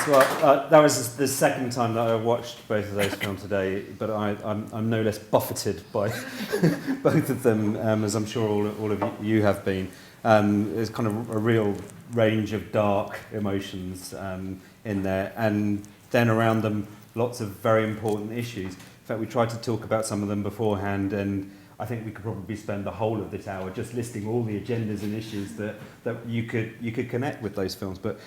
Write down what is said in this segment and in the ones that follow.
Yes, well, that was the second time that I watched both of those films today, but I'm no less buffeted by both of them, as I'm sure all of you have been. There's kind of a real range of dark emotions in there, and then around them, lots of very important issues. In fact, we tried to talk about some of them beforehand, and I think we could probably spend the whole of this hour just listing all the agendas and issues that you could connect with those films. But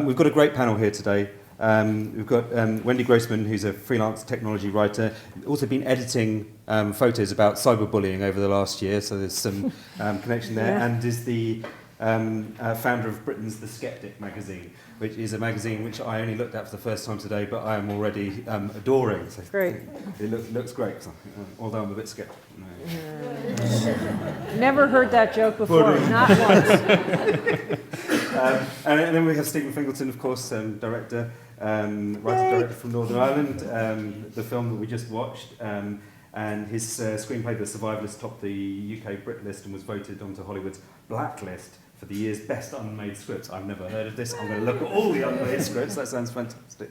we've got a great panel here today. We've got Wendy Grossman, who's a freelance technology writer, also been editing photos about cyberbullying over the last year, so there's some connection there, and is the founder of Britain's The Skeptic magazine, which is a magazine which I only looked at for the first time today, but I am already adoring. So great. It looks great, although I'm a bit sceptical. Never heard that joke before, not once. And then we have Stephen Fingleton, of course, director, writer-director from Northern Ireland, the film that we just watched, and his screenplay, The Survivalist, topped the UK Brit list and was voted onto Hollywood's Blacklist for the year's best unmade scripts. I've never heard of this. I'm going to look at all the unmade scripts. That sounds fantastic.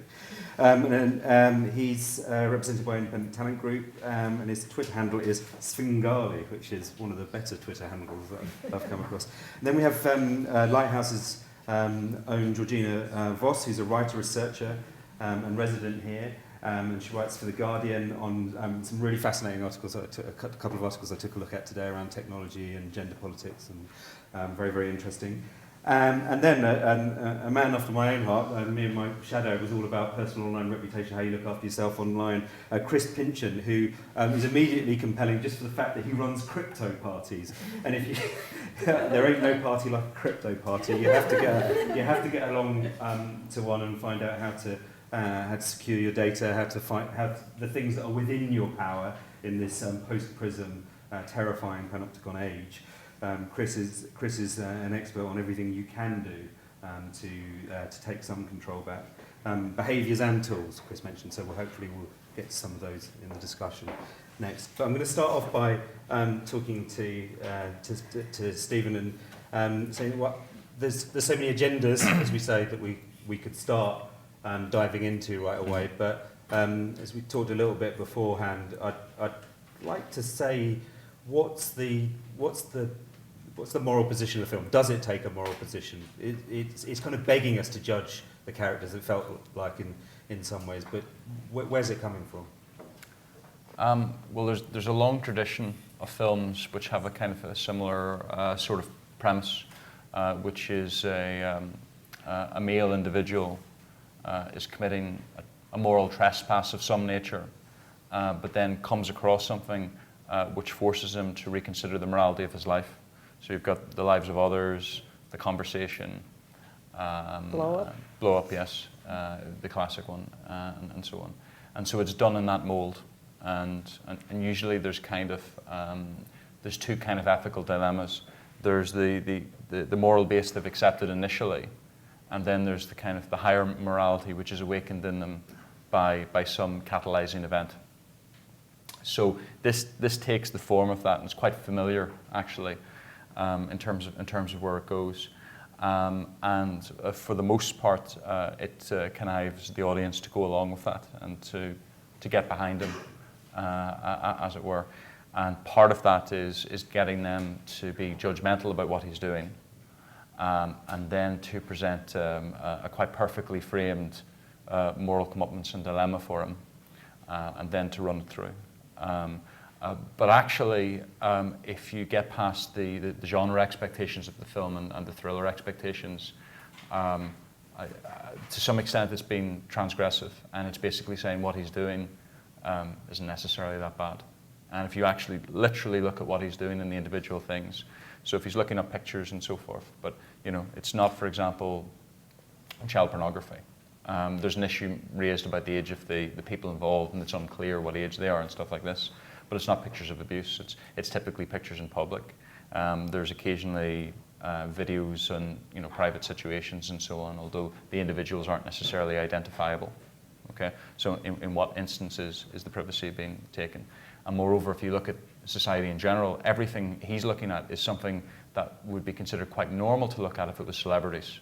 He's represented by an independent talent group, and his Twitter handle is Sfingali, which is one of the better Twitter handles that I've come across. And then we have Lighthouse's own Georgina Voss, who's a writer, researcher, and resident here. And she writes for The Guardian on some really fascinating articles. A couple of articles I took a look at today around technology and gender politics, and very, very interesting. And then a man after my own heart, me and my shadow, was all about personal online reputation, how you look after yourself online. Chris Pynchon, who is immediately compelling just for the fact that he runs crypto parties. And if you, there ain't no party like a crypto party. You have to get along to one and find out how to secure your data, how the things that are within your power in this post-prism, terrifying panopticon age. Chris is an expert on everything you can do to take some control back. Behaviours and tools, Chris mentioned, so hopefully we'll get to some of those in the discussion next. But I'm going to start off by talking to Stephen and saying there's so many agendas, as we say, that we could start diving into right away. But as we talked a little bit beforehand, I'd like to say what's the moral position of the film? Does it take a moral position? It's kind of begging us to judge the characters, it felt like in some ways, but where's it coming from? Well, there's a long tradition of films which have a kind of a similar sort of premise, which is a male individual is committing a moral trespass of some nature, but then comes across something which forces him to reconsider the morality of his life. So you've got The Lives of Others, The Conversation, Blow Up, yes, the classic one, and so on. And so it's done in that mold, and usually there's kind of there's two kind of ethical dilemmas. There's the moral base they've accepted initially, and then there's the kind of the higher morality which is awakened in them by some catalyzing event. So this takes the form of that, and it's quite familiar actually. In terms of where it goes, and for the most part, it connives the audience to go along with that and to get behind him, as it were. And part of that is getting them to be judgmental about what he's doing, and then to present a quite perfectly framed moral comeuppance and dilemma for him, and then to run it through. But actually, if you get past the genre expectations of the film and the thriller expectations, to some extent it's been transgressive, and it's basically saying what he's doing isn't necessarily that bad. And if you actually literally look at what he's doing in the individual things, so if he's looking up pictures and so forth, but it's not, for example, child pornography. There's an issue raised about the age of the people involved, and it's unclear what age they are and stuff like this. But it's not pictures of abuse. It's typically pictures in public. There's occasionally videos on private situations and so on, although the individuals aren't necessarily identifiable. Okay, so in what instances is the privacy being taken? And moreover, if you look at society in general, everything he's looking at is something that would be considered quite normal to look at if it was celebrities.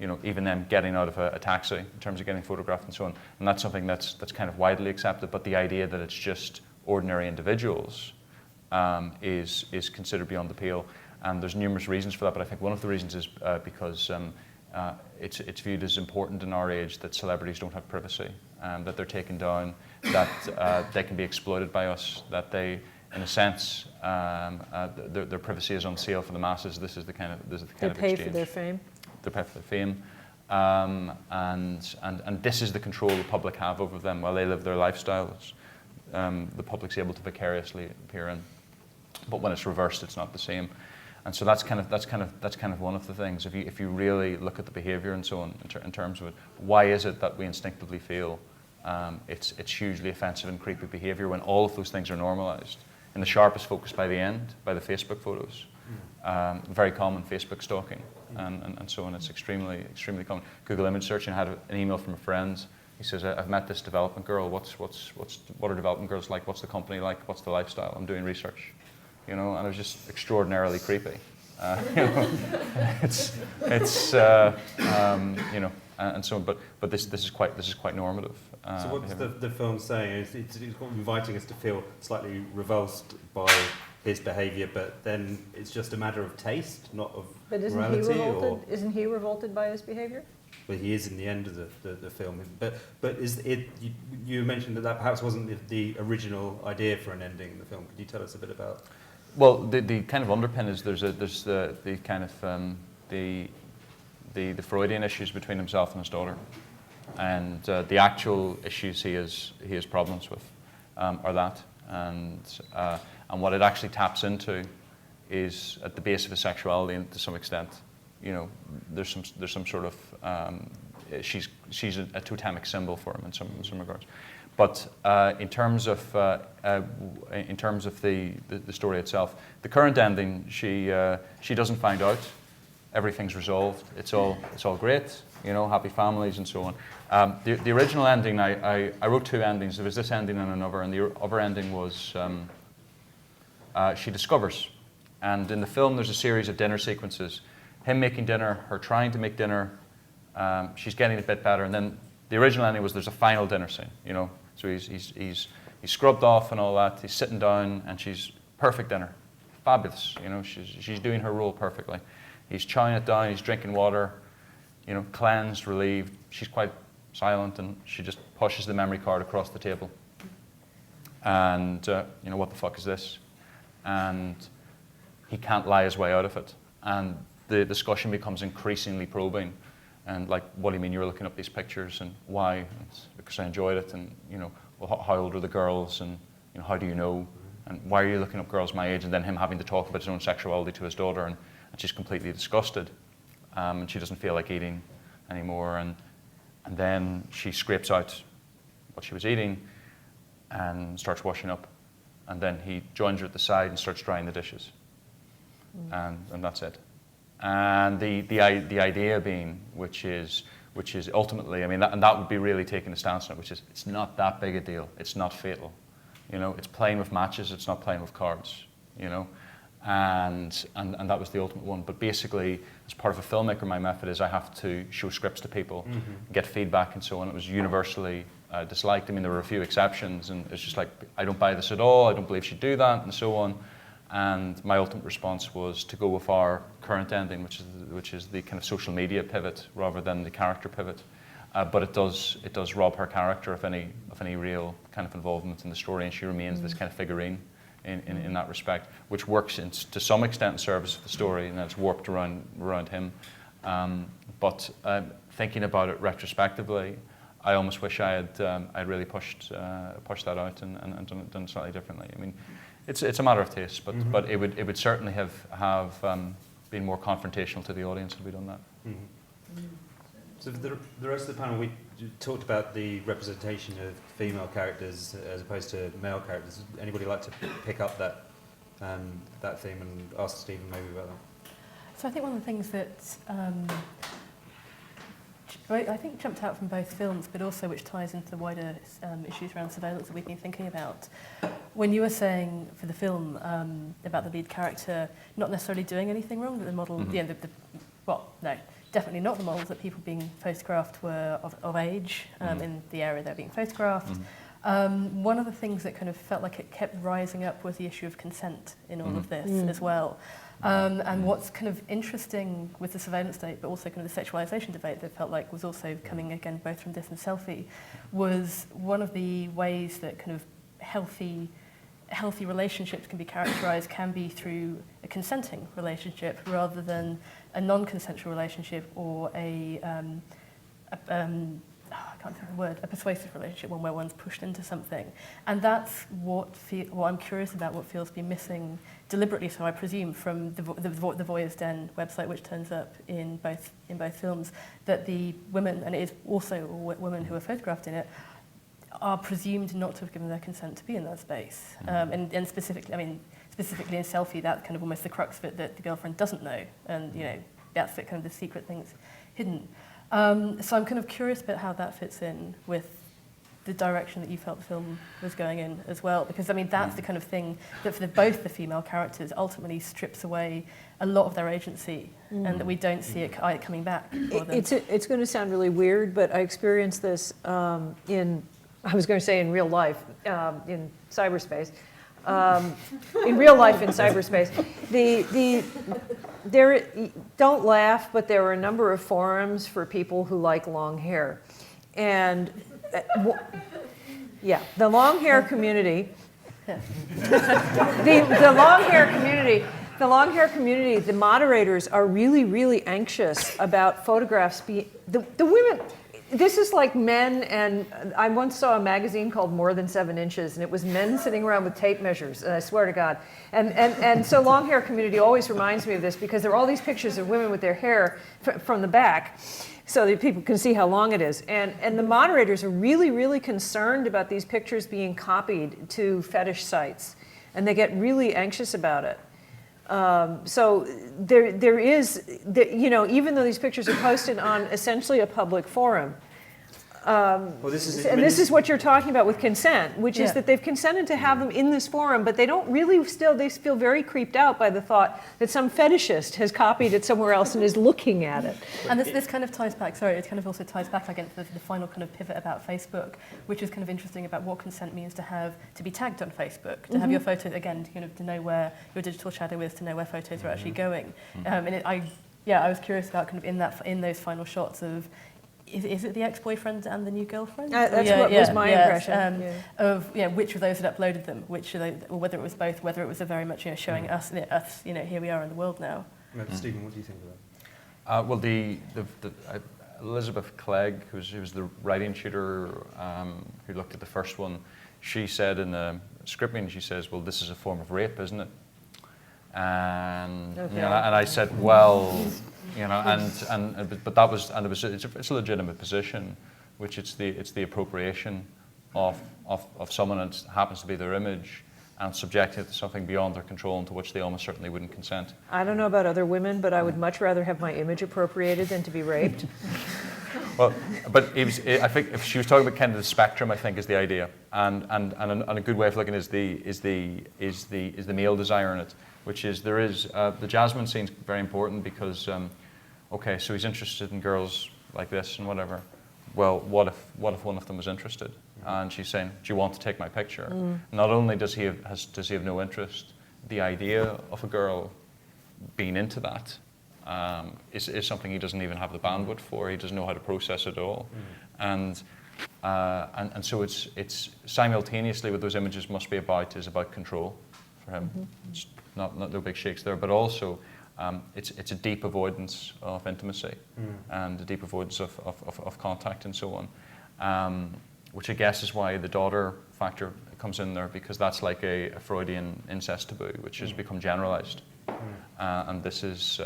even them getting out of a taxi in terms of getting photographed and so on. And that's something that's kind of widely accepted, but the idea that it's just ordinary individuals is considered beyond the pale. And there's numerous reasons for that, but I think one of the reasons is because it's viewed as important in our age that celebrities don't have privacy, that they're taken down, that they can be exploited by us, that they, in a sense, their privacy is on sale for the masses. This is the kind of They pay exchange. for their fame. They pay for their fame, and this is the control the public have over them while they live their lifestyles. The public's able to vicariously appear in, but when it's reversed, it's not the same. And so that's kind of one of the things. If you really look at the behaviour and so on in terms of it, why is it that we instinctively feel it's hugely offensive and creepy behaviour when all of those things are normalised? And the sharpest focus by the end, by the Facebook photos, very common Facebook stalking, and so on. It's extremely common. Google image searching. I had an email from a friend. He says, "I've met this development girl. What are development girls like? What's the company like? What's the lifestyle? I'm doing research." And it was just extraordinarily creepy. It's and so on. But this is quite normative. So what's the film saying? It's inviting us to feel slightly revulsed by his behaviour, but then it's just a matter of taste, not of But isn't he revolted by his behaviour? Well, he is in the end of the film. But is it? You mentioned that perhaps wasn't the original idea for an ending in the film. Could you tell us a bit about? Well, the kind of underpin is there's the kind of the Freudian issues between himself and his daughter, and the actual issues he has problems with are that, and what it actually taps into is at the base of his sexuality, and to some extent, there's some sort of she's a totemic symbol for him in some regards. But in terms of the story itself, the current ending, she doesn't find out. Everything's resolved. It's all great. Happy families and so on. The original ending, I wrote two endings. There was this ending and another, and the other ending was she discovers. And in the film, there's a series of dinner sequences. Him making dinner, her trying to make dinner. She's getting a bit better, and then the original ending was there's a final dinner scene. So he's scrubbed off and all that. He's sitting down, and she's perfect dinner, fabulous. She's doing her role perfectly. He's chowing it down. He's drinking water, cleansed, relieved. She's quite silent, and she just pushes the memory card across the table. And what the fuck is this? And he can't lie his way out of it. And the discussion becomes increasingly probing. And like, what do you mean you were looking up these pictures, and why? And it's because I enjoyed it, and well, how old are the girls, and how do you know, and why are you looking up girls my age? And then him having to talk about his own sexuality to his daughter, and she's completely disgusted, and she doesn't feel like eating anymore, and then she scrapes out what she was eating, and starts washing up, and then he joins her at the side and starts drying the dishes, and that's it. And the idea being, which is ultimately, that would be really taking a stance on it, which is it's not that big a deal. It's not fatal, It's playing with matches. It's not playing with cards, And that was the ultimate one. But basically, as part of a filmmaker, my method is I have to show scripts to people, get feedback, and so on. It was universally disliked. There were a few exceptions, and it's just like, I don't buy this at all. I don't believe she'd do that, and so on. And my ultimate response was to go with our current ending, which is the kind of social media pivot rather than the character pivot. But it does rob her character of any real kind of involvement in the story, and she remains this kind of figurine in that respect, which works to some extent in service of the story, and it's warped around him. But thinking about it retrospectively, I almost wish I'd really pushed that out and done it slightly differently. It's a matter of taste, but it would certainly have been more confrontational to the audience had we done that. So for the rest of the panel, we talked about the representation of female characters as opposed to male characters. Anybody like to pick up that theme and ask Stephen maybe about that? So I think one of the things that I think jumped out from both films, but also which ties into the wider issues around surveillance that we've been thinking about. When you were saying for the film about the lead character not necessarily doing anything wrong, that the model, well, no, definitely not the models, that people being photographed were of age in the area they're being photographed. One of the things that kind of felt like it kept rising up was the issue of consent in all of this as well. And what's kind of interesting with the surveillance state, but also kind of the sexualization debate that felt like was also coming again both from this and selfie, was one of the ways that kind of healthy relationships can be characterized can be through a consenting relationship rather than a non-consensual relationship or I can't think of the word, a persuasive relationship, one where one's pushed into something. And that's what I'm curious about, what feels to be missing deliberately, so I presume, from the Voyeurs Den website, which turns up in both films, that the women, and it is also women who are photographed in it, are presumed not to have given their consent to be in that space. And specifically in Selfie, that's kind of almost the crux of it, that the girlfriend doesn't know, and that's the kind of the secret things hidden. So I'm kind of curious about how that fits in with the direction that you felt the film was going in as well, because that's the kind of thing that for both the female characters ultimately strips away a lot of their agency, and that we don't see it coming back. It's going to sound really weird, but I experienced this in real life, in cyberspace. In real life in cyberspace. Don't laugh, but there were a number of forums for people who like long hair. And the long hair community, the long hair community, the moderators are really, really anxious about photographs being, the women. This is like men, and I once saw a magazine called More Than 7 Inches, and it was men sitting around with tape measures, and I swear to God. And so long hair community always reminds me of this, because there are all these pictures of women with their hair from the back, so that people can see how long it is. And the moderators are really, really concerned about these pictures being copied to fetish sites, and they get really anxious about it. So there is, even though these pictures are posted on essentially a public forum, this is what you're talking about with consent, which is that they've consented to have them in this forum, but they don't really they feel very creeped out by the thought that some fetishist has copied it somewhere else and is looking at it. And this kind of ties back, it kind of also ties back against the final kind of pivot about Facebook, which is kind of interesting about what consent means to be tagged on Facebook, to have your photos, again, to know where your digital shadow is, to know where photos are actually going. I was curious about kind of in those final shots of, is it the ex-boyfriend and the new girlfriend? That's what was my impression. Of which of those had uploaded them, which or whether it was both, whether it was a very much showing us, here we are in the world now. Stephen, what do you think of that? Elizabeth Clegg, who was the writing tutor who looked at the first one, she said in the script meeting, she says, "Well, this is a form of rape, isn't it?" And and I said, well. It's a legitimate position, which it's the appropriation of someone, and it happens to be their image, and subjecting it to something beyond their control, and to which they almost certainly wouldn't consent. I don't know about other women, but I would much rather have my image appropriated than to be raped. Well, but I think if she was talking about kind of the spectrum, I think is the idea, and a good way of looking is the male desire in it, which is the Jasmine scene's very important because. Okay, so he's interested in girls like this and whatever. Well, what if one of them was interested? And she's saying, "Do you want to take my picture?" Not only does he have no interest, the idea of a girl being into that is something he doesn't even have the bandwidth for. He doesn't know how to process it all, and so it's simultaneously what those images must be about is about control for him. It's not no big shakes there, but also. It's a deep avoidance of intimacy and a deep avoidance of contact and so on, which I guess is why the daughter factor comes in there, because that's like a Freudian incest taboo, which has become generalized, and this is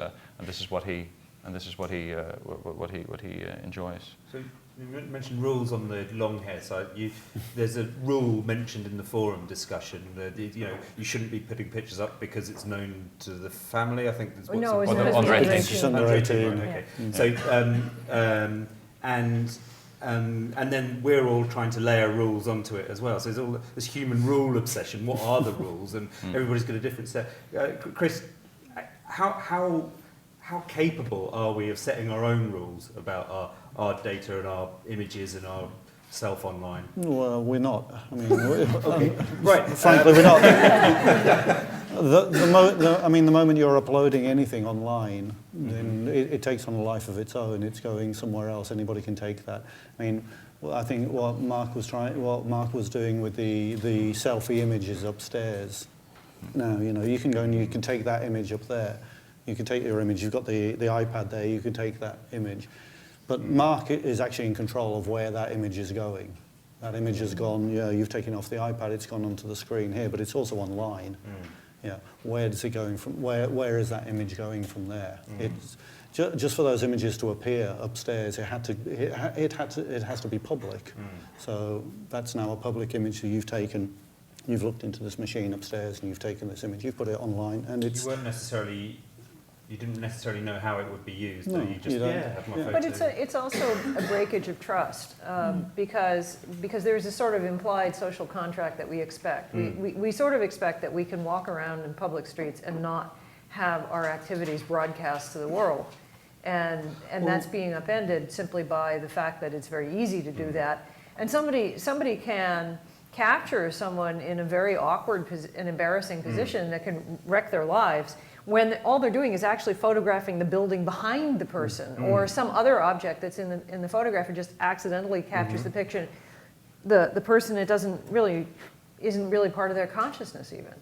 what he enjoys. So you mentioned rules on the long hair side. There's a rule mentioned in the forum discussion that you shouldn't be putting pictures up because it's known to the family. I think that's what's under 18. It's under 18. Okay. So and then we're all trying to layer rules onto it as well. So there's all this human rule obsession. What are the rules? And everybody's got a different set. Chris, how how capable are we of setting our own rules about our data and our images and our self online? Well, we're not. I mean, Right. frankly, we're not. The moment you're uploading anything online, then it takes on a life of its own. It's going somewhere else. Anybody can take that. I mean, well, I think what Mark was doing with the selfie images upstairs. Now, you know, you can go and you can take that image up there. You can take your image. You've got the iPad there. You can take that image. But Mark is actually in control of where that image is going. That image has gone, you've taken off the iPad, it's gone onto the screen here, but it's also online. Yeah, where is it going from? Where is that image going from there? It's just for those images to appear upstairs. It has to be public. So that's now a public image that you've taken. You've looked into this machine upstairs and you've taken this image. You've put it online, and it's. You didn't necessarily know how it would be used. No, you just have my photo. But it's also a breakage of trust because there's a sort of implied social contract that we expect. We sort of expect that we can walk around in public streets and not have our activities broadcast to the world. And that's being upended simply by the fact that it's very easy to do that. And somebody can capture someone in a very awkward and embarrassing position that can wreck their lives when all they're doing is actually photographing the building behind the person or some other object that's in the photograph and just accidentally captures the picture. The person, isn't really part of their consciousness even.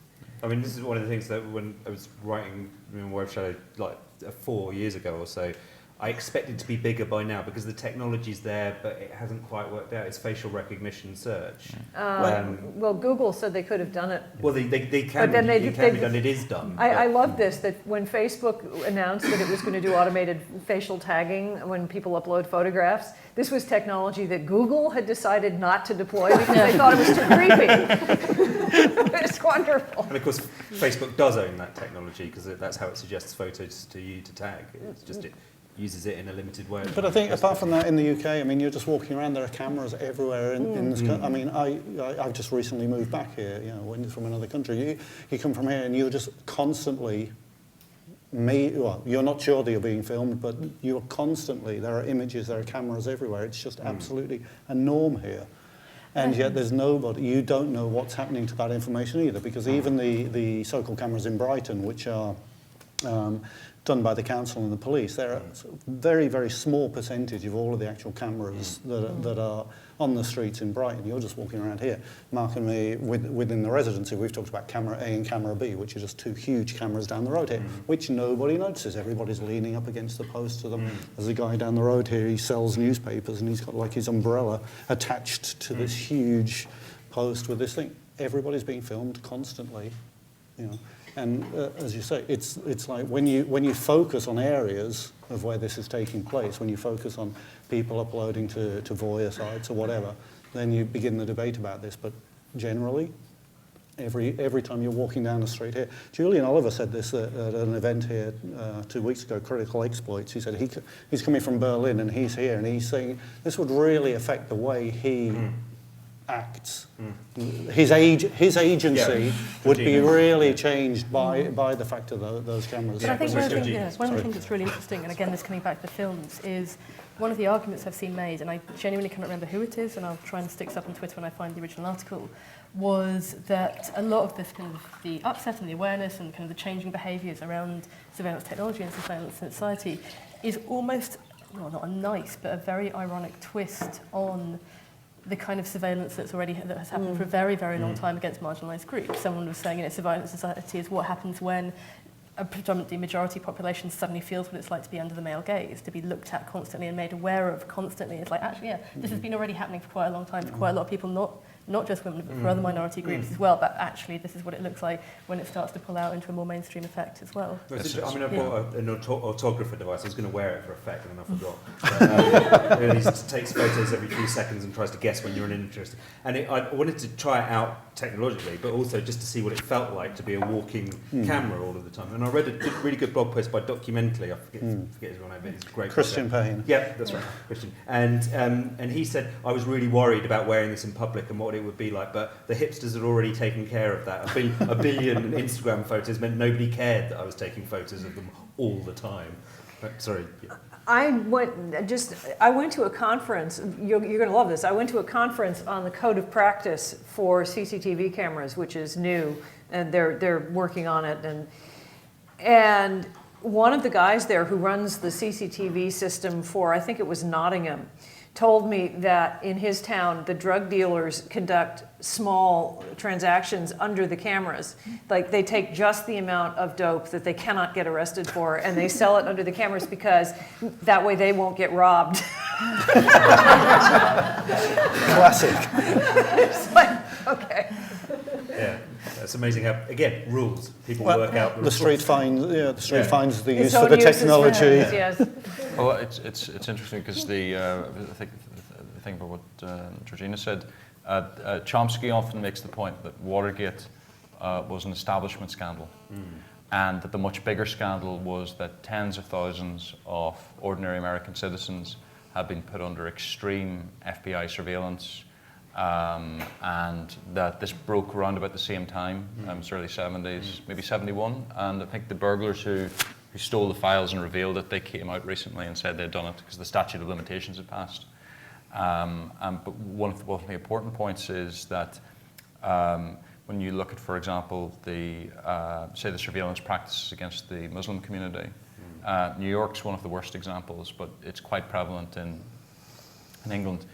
I mean, this is one of the things that when I was writing Web Shadow like 4 years ago or so, I expected to be bigger by now because the technology's there, but it hasn't quite worked out. It's facial recognition search. Well, Google said they could have done it. Well, they can, But then it can be done. It is done. I love this, that when Facebook announced that it was going to do automated facial tagging when people upload photographs, this was technology that Google had decided not to deploy because they thought it was too creepy. It's wonderful. And of course, Facebook does own that technology because that's how it suggests photos to you to tag. It's just it uses it in a limited way. But I think apart from that, in the UK, I mean, you're just walking around. There are cameras everywhere in this country. I mean, I've just recently moved back here. You know, from another country. You come from here and you're just constantly. Well, you're not sure that you're being filmed, but you're constantly. There are images. There are cameras everywhere. It's just absolutely a norm here. And yet there's nobody, you don't know what's happening to that information either, because even the so-called cameras in Brighton, which are done by the council and the police, they're a very, very small percentage of all of the actual cameras that are on the streets in Brighton. You're just walking around here. Mark and me, within the residency, we've talked about camera A and camera B, which are just two huge cameras down the road here, which nobody notices. Everybody's leaning up against the post of them. There's a guy down the road here, he sells newspapers, and he's got like his umbrella attached to this huge post with this thing. Everybody's being filmed constantly, you know. And as you say, it's like when you focus on areas of where this is taking place, when you focus on people uploading to Voya sites or whatever, then you begin the debate about this. But generally, every time you're walking down the street here, Julian Oliver said this at an event here 2 weeks ago, Critical Exploits. He said he's coming from Berlin and he's here and he's saying this would really affect the way he acts. His agency would be really changed by the fact of those cameras. But I think one of the things that's really interesting, and again, this coming back to films, is one of the arguments I've seen made, and I genuinely cannot remember who it is, and I'll try and stick this up on Twitter when I find the original article, was that a lot of this kind of the upset and the awareness and kind of the changing behaviours around surveillance technology and surveillance in society is almost, well, not a nice, but a very ironic twist on the kind of surveillance that has happened for a very, very long time against marginalised groups. Someone was saying, surveillance society is what happens when a predominantly majority population suddenly feels what it's like to be under the male gaze, to be looked at constantly and made aware of constantly. It's like, actually, this has been already happening for quite a long time for quite a lot of people, not just women, but for other minority groups as well. But actually, this is what it looks like when it starts to pull out into a more mainstream effect as well. I bought an autographer device. I was going to wear it for effect, and then I forgot. It takes photos every few seconds and tries to guess when you're in interest. And I wanted to try it out technologically, but also just to see what it felt like to be a walking camera all of the time. And I read a really good blog post by Documentally. I forget his real name, but it's a great. Christian Payne. Yeah, that's right, Christian. And he said I was really worried about wearing this in public and what it it would be like, but the hipsters had already taken care of that. A billion Instagram photos meant nobody cared that I was taking photos of them all the time. But, sorry. Yeah. I went to a conference, you're going to love this, I went to a conference on the code of practice for CCTV cameras, which is new, and they're working on it. And one of the guys there who runs the CCTV system for, I think it was Nottingham, told me that in his town, the drug dealers conduct small transactions under the cameras. Like they take just the amount of dope that they cannot get arrested for, and they sell it under the cameras because that way they won't get robbed. Classic. It's like, okay. Yeah, that's amazing how, again, rules. People work out the street fines. Yeah, the street fines are used Its for the own uses technology. yes. Well, it's interesting because I think the thing about what Georgina said, Chomsky often makes the point that Watergate was an establishment scandal, and that the much bigger scandal was that tens of thousands of ordinary American citizens had been put under extreme FBI surveillance, and that this broke around about the same time, it was early 70s, maybe 71, and I think the burglars who stole the files and revealed it, they came out recently and said they'd done it because the statute of limitations had passed. But one of the important points is that when you look at, for example, say the surveillance practices against the Muslim community, New York's one of the worst examples, but it's quite prevalent in England.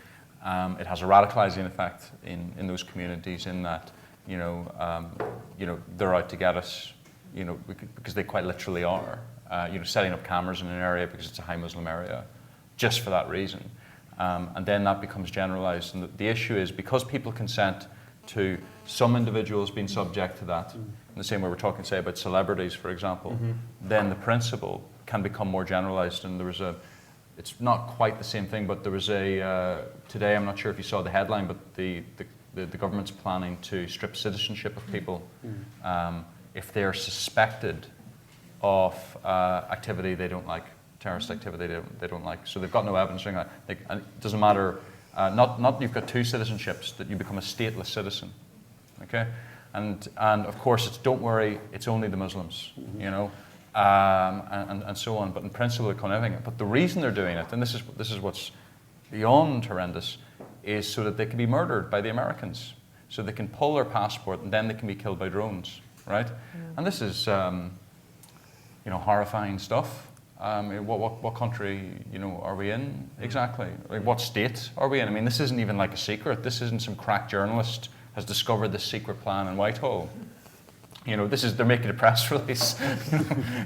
It has a radicalizing effect in those communities in that, they're out to get us, because they quite literally are, setting up cameras in an area because it's a high Muslim area, just for that reason. And then that becomes generalized. And the issue is because people consent to some individuals being subject to that, in the same way we're talking, say, about celebrities, for example, then the principle can become more generalized. And there was it's not quite the same thing, but there was today, I'm not sure if you saw the headline, but the government's planning to strip citizenship of people if they're suspected of activity they don't like, terrorist activity they don't like. So they've got no evidence showing that. And it doesn't matter, not you've got two citizenships, that you become a stateless citizen, okay? And of course, don't worry, it's only the Muslims, and so on. But in principle, they're condemning it. But the reason they're doing it, and this is what's beyond horrendous, is so that they can be murdered by the Americans. So they can pull their passport and then they can be killed by drones, right? And this is, horrifying stuff. What country, are we in exactly? Like, what state are we in? I mean, this isn't even like a secret. This isn't some crack journalist has discovered this secret plan in Whitehall. They're making a press release.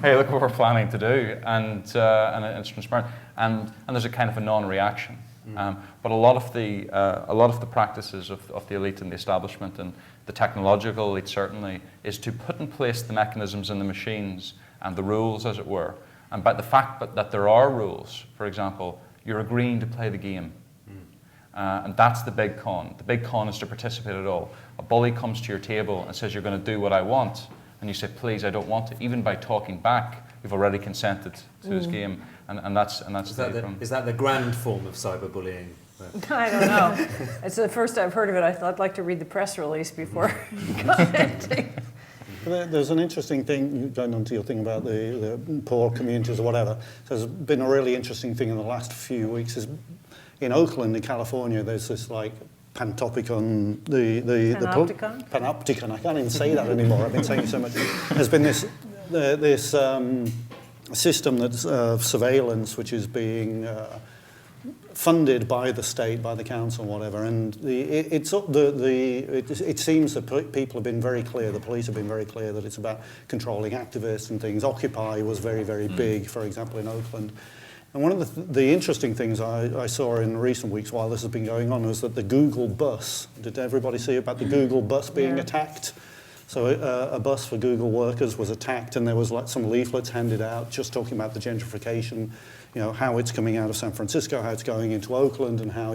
Hey, look what we're planning to do, and it's transparent. And there's a kind of a non-reaction. But a lot of the practices of the elite and the establishment, and the technological elite certainly, is to put in place the mechanisms and the machines and the rules, as it were. And by the fact that there are rules, for example, you're agreeing to play the game. And that's the big con. The big con is to participate at all. A bully comes to your table and says, you're going to do what I want. And you say, please, I don't want to. Even by talking back, you've already consented to this game. And that's is that the grand form of cyberbullying? I don't know. It's the first I've heard of it. I'd like to read the press release before commenting. There's an interesting thing, going on to your thing about the poor communities or whatever. So there's been a really interesting thing in the last few weeks. Is in Oakland, in California, there's this Panopticon, Panopticon? Panopticon. I can't even say that anymore. I've been saying it so much. There's been this system that's surveillance, which is being funded by the state, by the council, whatever. And it seems that people have been very clear. The police have been very clear that it's about controlling activists and things. Occupy was very, very big, for example, in Oakland. And one of the interesting things I saw in recent weeks while this has been going on was that the Google bus, did everybody see about the Google bus being attacked? So a bus for Google workers was attacked, and there was some leaflets handed out just talking about the gentrification, how it's coming out of San Francisco, how it's going into Oakland, and how,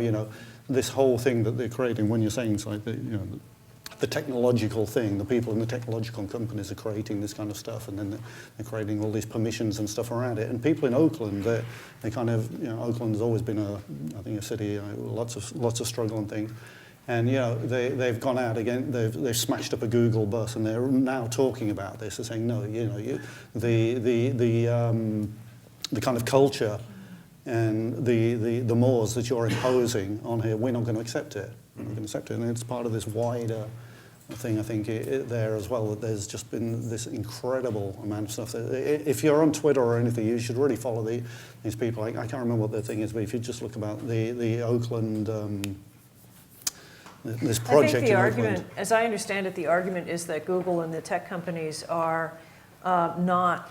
this whole thing that they're creating. When you're saying it's like the technological thing, the people in the technological companies are creating this kind of stuff, and then they're creating all these permissions and stuff around it. And people in Oakland, they kind of, Oakland has always been a city, lots of struggle and things. And you know, they've gone out again. They've smashed up a Google bus, and they're now talking about this. They're saying, no, you know, the kind of culture and the mores that you're imposing on here, we're not going to accept it. We're not going to accept it, and it's part of this wider thing. I think there as well, that there's just been this incredible amount of stuff. If you're on Twitter or anything, you should really follow these people. I can't remember what their thing is, but if you just look about the Oakland. This project I think the in argument, Oakland. as I understand it, the argument is that Google and the tech companies are not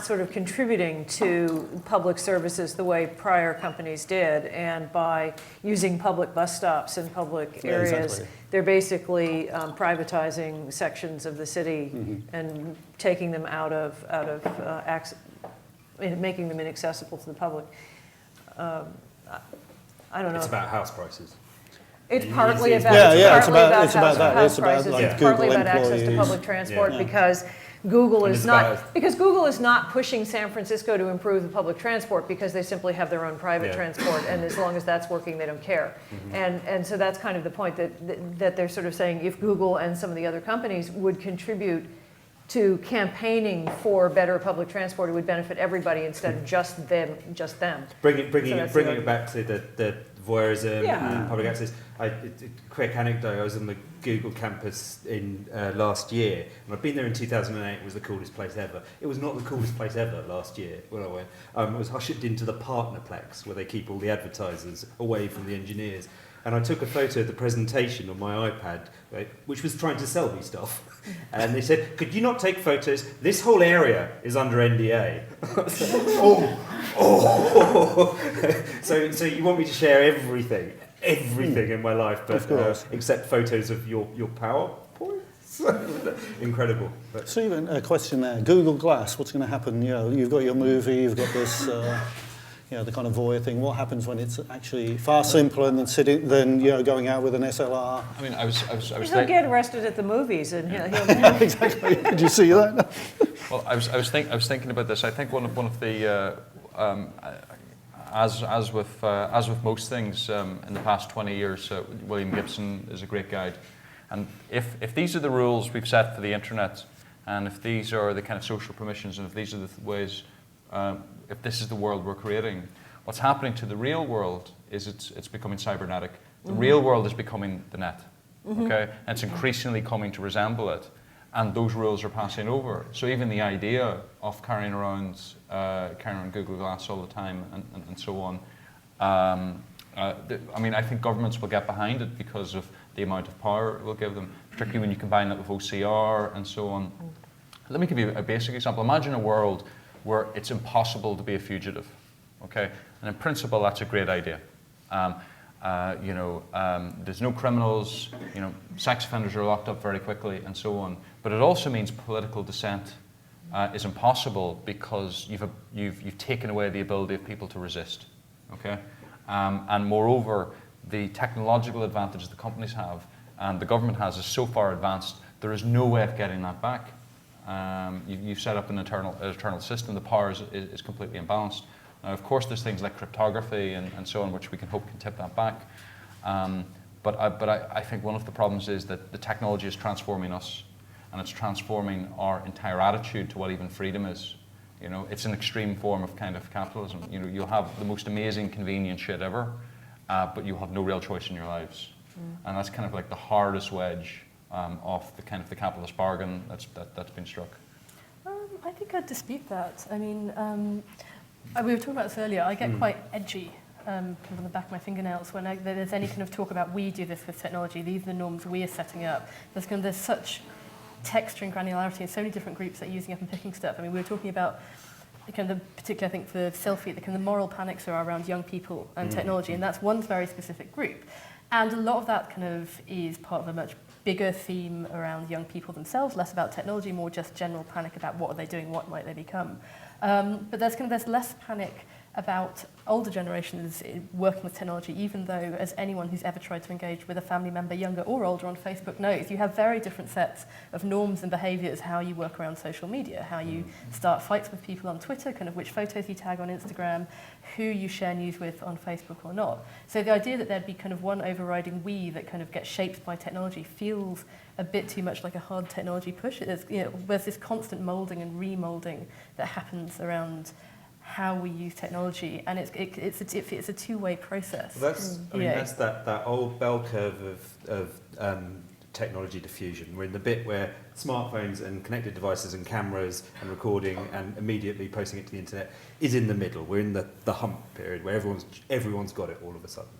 sort of contributing to public services the way prior companies did, and by using public bus stops in public areas, exactly. they're basically privatizing sections of the city and taking them out of making them inaccessible to the public. I don't know. It's about house prices. It's partly about it's about house that. prices. It's about, like, It's partly Google about access to employees. public transport Yeah. because Google And is it's not about- because Google is not pushing San Francisco to improve the public transport, because they simply have their own private Yeah. transport, and as long as that's working, they don't care. And so that's kind of the point that they're sort of saying, if Google and some of the other companies would contribute to campaigning for better public transport, it would benefit everybody instead of just them. Bringing that's the it back to the voyeurism Yeah. and public access. Quick anecdote, I was on the Google campus in last year, and I've been there in 2008. It was the coolest place ever. It was not the coolest place ever last year when I went. It was ushered into the partnerplex, where they keep all the advertisers away from the engineers. And I took a photo of the presentation on my iPad, right, which was trying to sell me stuff. And they said, could you not take photos? This whole area is under NDA. So you want me to share everything in my life, but Of course. except photos of your PowerPoints? Incredible. But Stephen, a question there. Google Glass, what's going to happen? You know, you've got your movie, you've got this, you know, the kind of voyeur thing. What happens when it's actually far simpler than you know, going out with an SLR? I mean, I was He'll thinking. get arrested at the movies, and he'll Exactly. Did you see that? Well, I was thinking about this. I think one of the as with most things in the past 20 years, William Gibson is a great guide. And if these are the rules we've set for the internet, and if these are the kind of social permissions, and if these are the ways, if this is the world we're creating, what's happening to the real world is it's becoming cybernetic. The real world is becoming the net. Okay, and it's increasingly coming to resemble it. And those rules are passing over. So even the idea of carrying around Google Glass all the time and so on, I mean, I think governments will get behind it because of the amount of power it will give them, particularly when you combine that with OCR and so on. Let me give you a basic example. Imagine a world where it's impossible to be a fugitive, okay? And in principle, that's a great idea. There's no criminals, sex offenders are locked up very quickly and so on. But it also means political dissent is impossible because you've taken away the ability of people to resist, okay? And moreover, the technological advantage the companies have and the government has is so far advanced, there is no way of getting that back. You've set up an eternal system, the power is completely imbalanced. Now, of course, there's things like cryptography and so on, which we can hope can tip that back. But I think one of the problems is that the technology is transforming us, and it's transforming our entire attitude to what even freedom is. It's an extreme form of kind of capitalism. You'll have the most amazing, convenient shit ever, but you'll have no real choice in your lives. And that's kind of like the hardest wedge of the kind of the capitalist bargain that's been struck. I think I'd dispute that. I mean, we were talking about this earlier. I get quite edgy kind of on the back of my fingernails when there's any kind of talk about we do this with technology. These are the norms we are setting up. There's such texture and granularity in so many different groups that are using up and picking stuff. I mean, we were talking about kind of particularly, I think, for selfie, the kind of moral panics are around young people and technology, and that's one very specific group. And a lot of that kind of is part of a much bigger theme around young people themselves, less about technology, more just general panic about what are they doing, what might they become. But there's less panic about older generations working with technology, even though, as anyone who's ever tried to engage with a family member, younger or older, on Facebook knows, you have very different sets of norms and behaviours, how you work around social media, how you start fights with people on Twitter, kind of which photos you tag on Instagram, who you share news with on Facebook or not. So the idea that there'd be kind of one overriding we that kind of gets shaped by technology feels a bit too much like a hard technology push. There's this constant moulding and remoulding that happens around how we use technology, and it's a two-way process. Well, that's that old bell curve of technology diffusion. We're in the bit where smartphones and connected devices and cameras and recording and immediately posting it to the internet is in the middle. We're in the hump period where everyone's got it all of a sudden.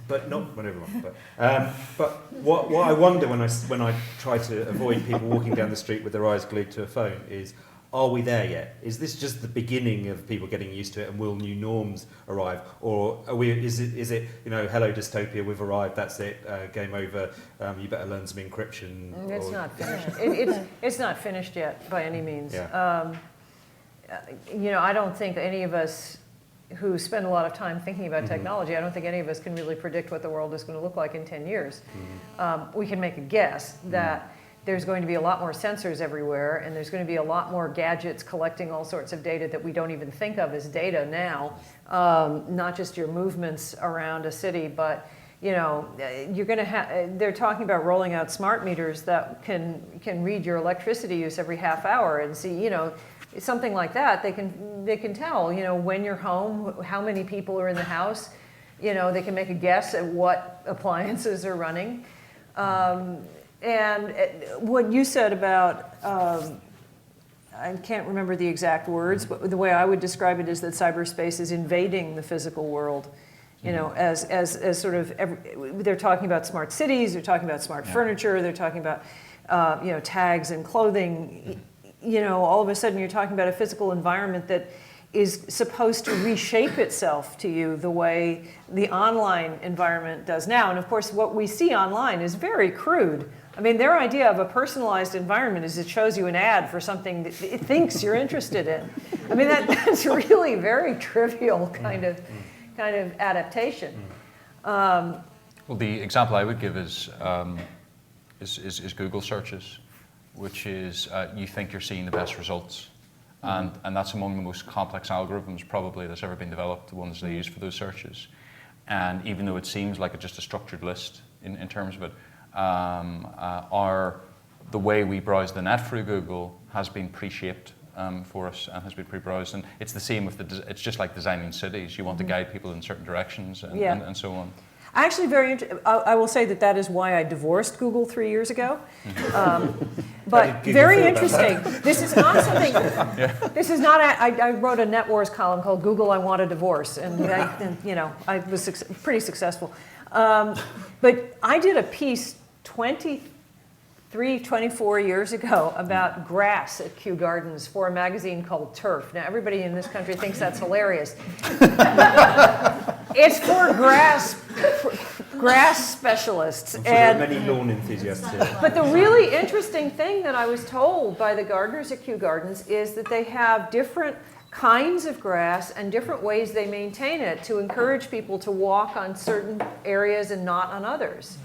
But not when everyone. But what I wonder when I try to avoid people walking down the street with their eyes glued to a phone is, are we there yet? Is this just the beginning of people getting used to it, and will new norms arrive? Or are we? Is it hello dystopia, we've arrived, that's it, game over, you better learn some encryption? It's not finished. It's not finished yet by any means. Yeah. I don't think any of us who spend a lot of time thinking about technology, I don't think any of us can really predict what the world is going to look like in 10 years. We can make a guess that there's going to be a lot more sensors everywhere, and there's going to be a lot more gadgets collecting all sorts of data that we don't even think of as data now, not just your movements around a city, but you're going to have, they're talking about rolling out smart meters that can read your electricity use every half hour and see, something like that. They can tell, when you're home, how many people are in the house. They can make a guess at what appliances are running. And what you said about, I can't remember the exact words, but the way I would describe it is that cyberspace is invading the physical world. As sort of, they're talking about smart cities, they're talking about smart furniture, they're talking about, tags and clothing. All of a sudden you're talking about a physical environment that is supposed to reshape itself to you the way the online environment does now. And of course, what we see online is very crude. I mean, their idea of a personalized environment is it shows you an ad for something that it thinks you're interested in. I mean, that's really very trivial kind of adaptation. Well, the example I would give is Google searches, which is you think you're seeing the best results. And that's among the most complex algorithms probably that's ever been developed, the ones they use for those searches. And even though it seems like it's just a structured list in terms of it, the way we browse the net through Google has been pre-shaped for us and has been pre-browsed. And it's the same with it's just like designing cities. You want to guide people in certain directions and so on. Actually, I will say that is why I divorced Google 3 years ago. But very interesting. This is not something. This is not. I wrote a NetWars column called "Google, I Want a Divorce," and I was pretty successful. But I did a piece 24 years ago about grass at Kew Gardens for a magazine called Turf. Now, everybody in this country thinks that's hilarious. It's for grass specialists. I'm sure there are many lawn enthusiasts here. But the really interesting thing that I was told by the gardeners at Kew Gardens is that they have different kinds of grass and different ways they maintain it to encourage people to walk on certain areas and not on others.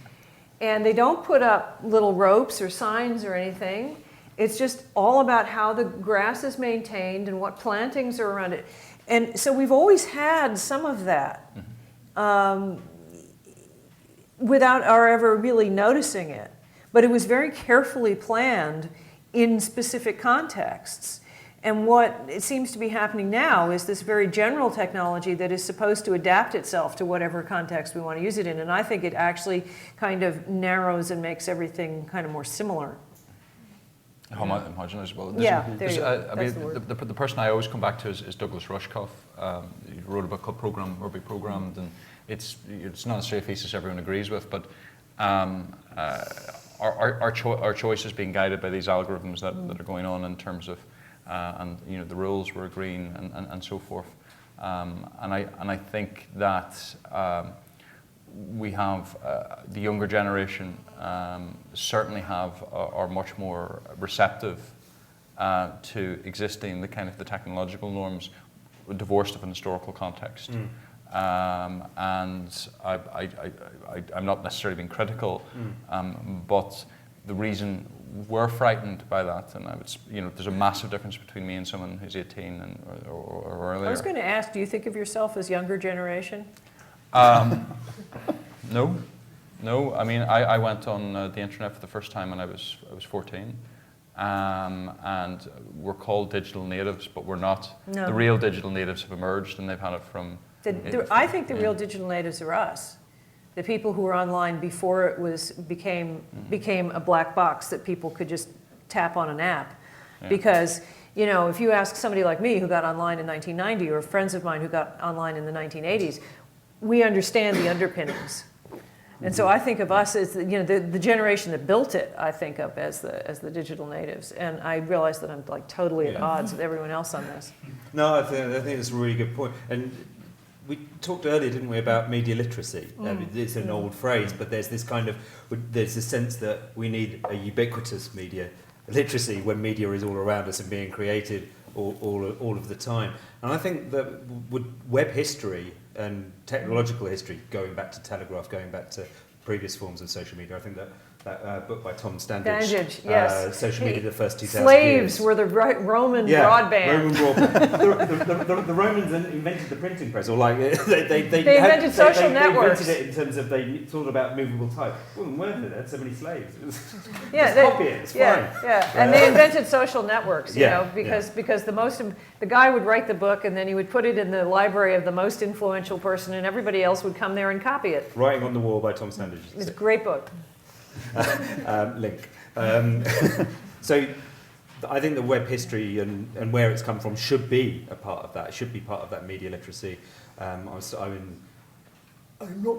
And they don't put up little ropes or signs or anything. It's just all about how the grass is maintained and what plantings are around it. And so we've always had some of that without our ever really noticing it. But it was very carefully planned in specific contexts. And what it seems to be happening now is this very general technology that is supposed to adapt itself to whatever context we want to use it in. And I think it actually kind of narrows and makes everything kind of more similar. Homogenous as well. Yeah, there you go. I mean, the person I always come back to is Douglas Rushkoff. He wrote a book called Program or Be Programmed, and it's not necessarily a thesis everyone agrees with, but our choice is being guided by these algorithms that are going on in terms of the rules we're agreeing and so forth. And I think that we have the younger generation certainly are much more receptive to existing the technological norms, divorced of an historical context. And I'm not necessarily being critical, but the reason we're frightened by that, and there's a massive difference between me and someone who's 18 or earlier. I was going to ask, do you think of yourself as younger generation? No. I mean, I went on the internet for the first time when I was 14. And we're called digital natives, but we're not. No. The real digital natives have emerged, and they've had it from... I think the real digital natives are us. The people who were online before it became a black box that people could just tap on an app. Yeah. Because, if you ask somebody like me who got online in 1990 or friends of mine who got online in the 1980s, we understand the underpinnings. And so I think of us as the generation that built it. I think of as the digital natives, and I realize that I'm like totally at odds with everyone else on this. No, I think that's a really good point. And we talked earlier, didn't we, about media literacy? It's an old phrase, but there's this sense that we need a ubiquitous media literacy when media is all around us and being created all of the time. And I think that with web history and technological history, going back to Telegraph, going back to previous forms of social media, I think that book by Tom Standage, yes. Social Media, the first 2,000 Slaves years. were the Roman broadband. The Romans invented the printing press, or they invented social networks. They invented it in terms of they thought about movable type. It wasn't worth it. They had so many slaves. Yeah, just copy it. It's fine. Yeah. And they invented social networks. Because the guy would write the book and then he would put it in the library of the most influential person, and everybody else would come there and copy it. Writing on the Wall by Tom Standage. It's a great book. Link. So I think the web history and where it's come from should be a part of that. It should be part of that media literacy. I'm not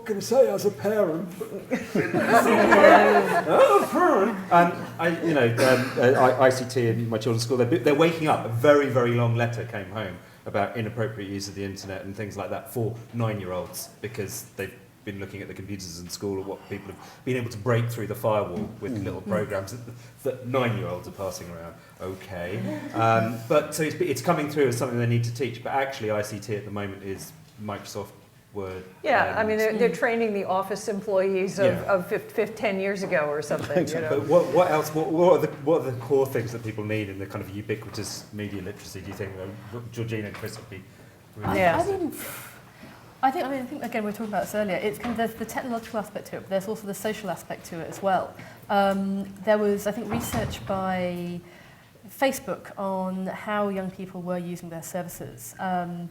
going to say as a parent, but as a parent. And ICT in my children's school, they're waking up. A very, very long letter came home about inappropriate use of the internet and things like that for 9-year-olds, because they've been looking at the computers in school or what people have been able to break through the firewall with little programs that 9-year-olds are passing around. Okay. But so it's coming through as something they need to teach, but actually ICT at the moment is Microsoft Word. Yeah, I mean, they're training the office employees of 10 years ago or something. Exactly. But what else? What are the core things that people need in the kind of ubiquitous media literacy? Do you think Georgina and Chris would be really interested? I think again, we were talking about this earlier, it's kind of, there's the technological aspect to it, but there's also the social aspect to it as well. There was, I think, research by Facebook on how young people were using their services, or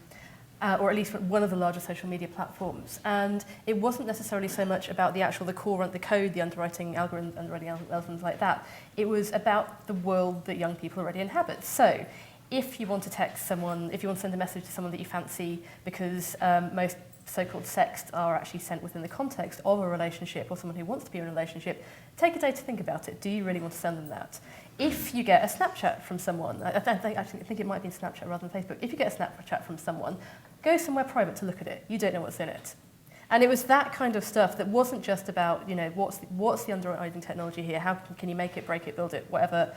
at least one of the larger social media platforms. And it wasn't necessarily so much about the core, the code, the underwriting algorithms like that. It was about the world that young people already inhabit. So if you want to text someone, if you want to send a message to someone that you fancy, because most so-called sexts are actually sent within the context of a relationship or someone who wants to be in a relationship, take a day to think about it. Do you really want to send them that? If you get a Snapchat from someone, I think it might be Snapchat rather than Facebook. If you get a Snapchat from someone, go somewhere private to look at it. You don't know what's in it. And it was that kind of stuff that wasn't just about, what's the underwriting technology here? How can you make it, break it, build it, whatever.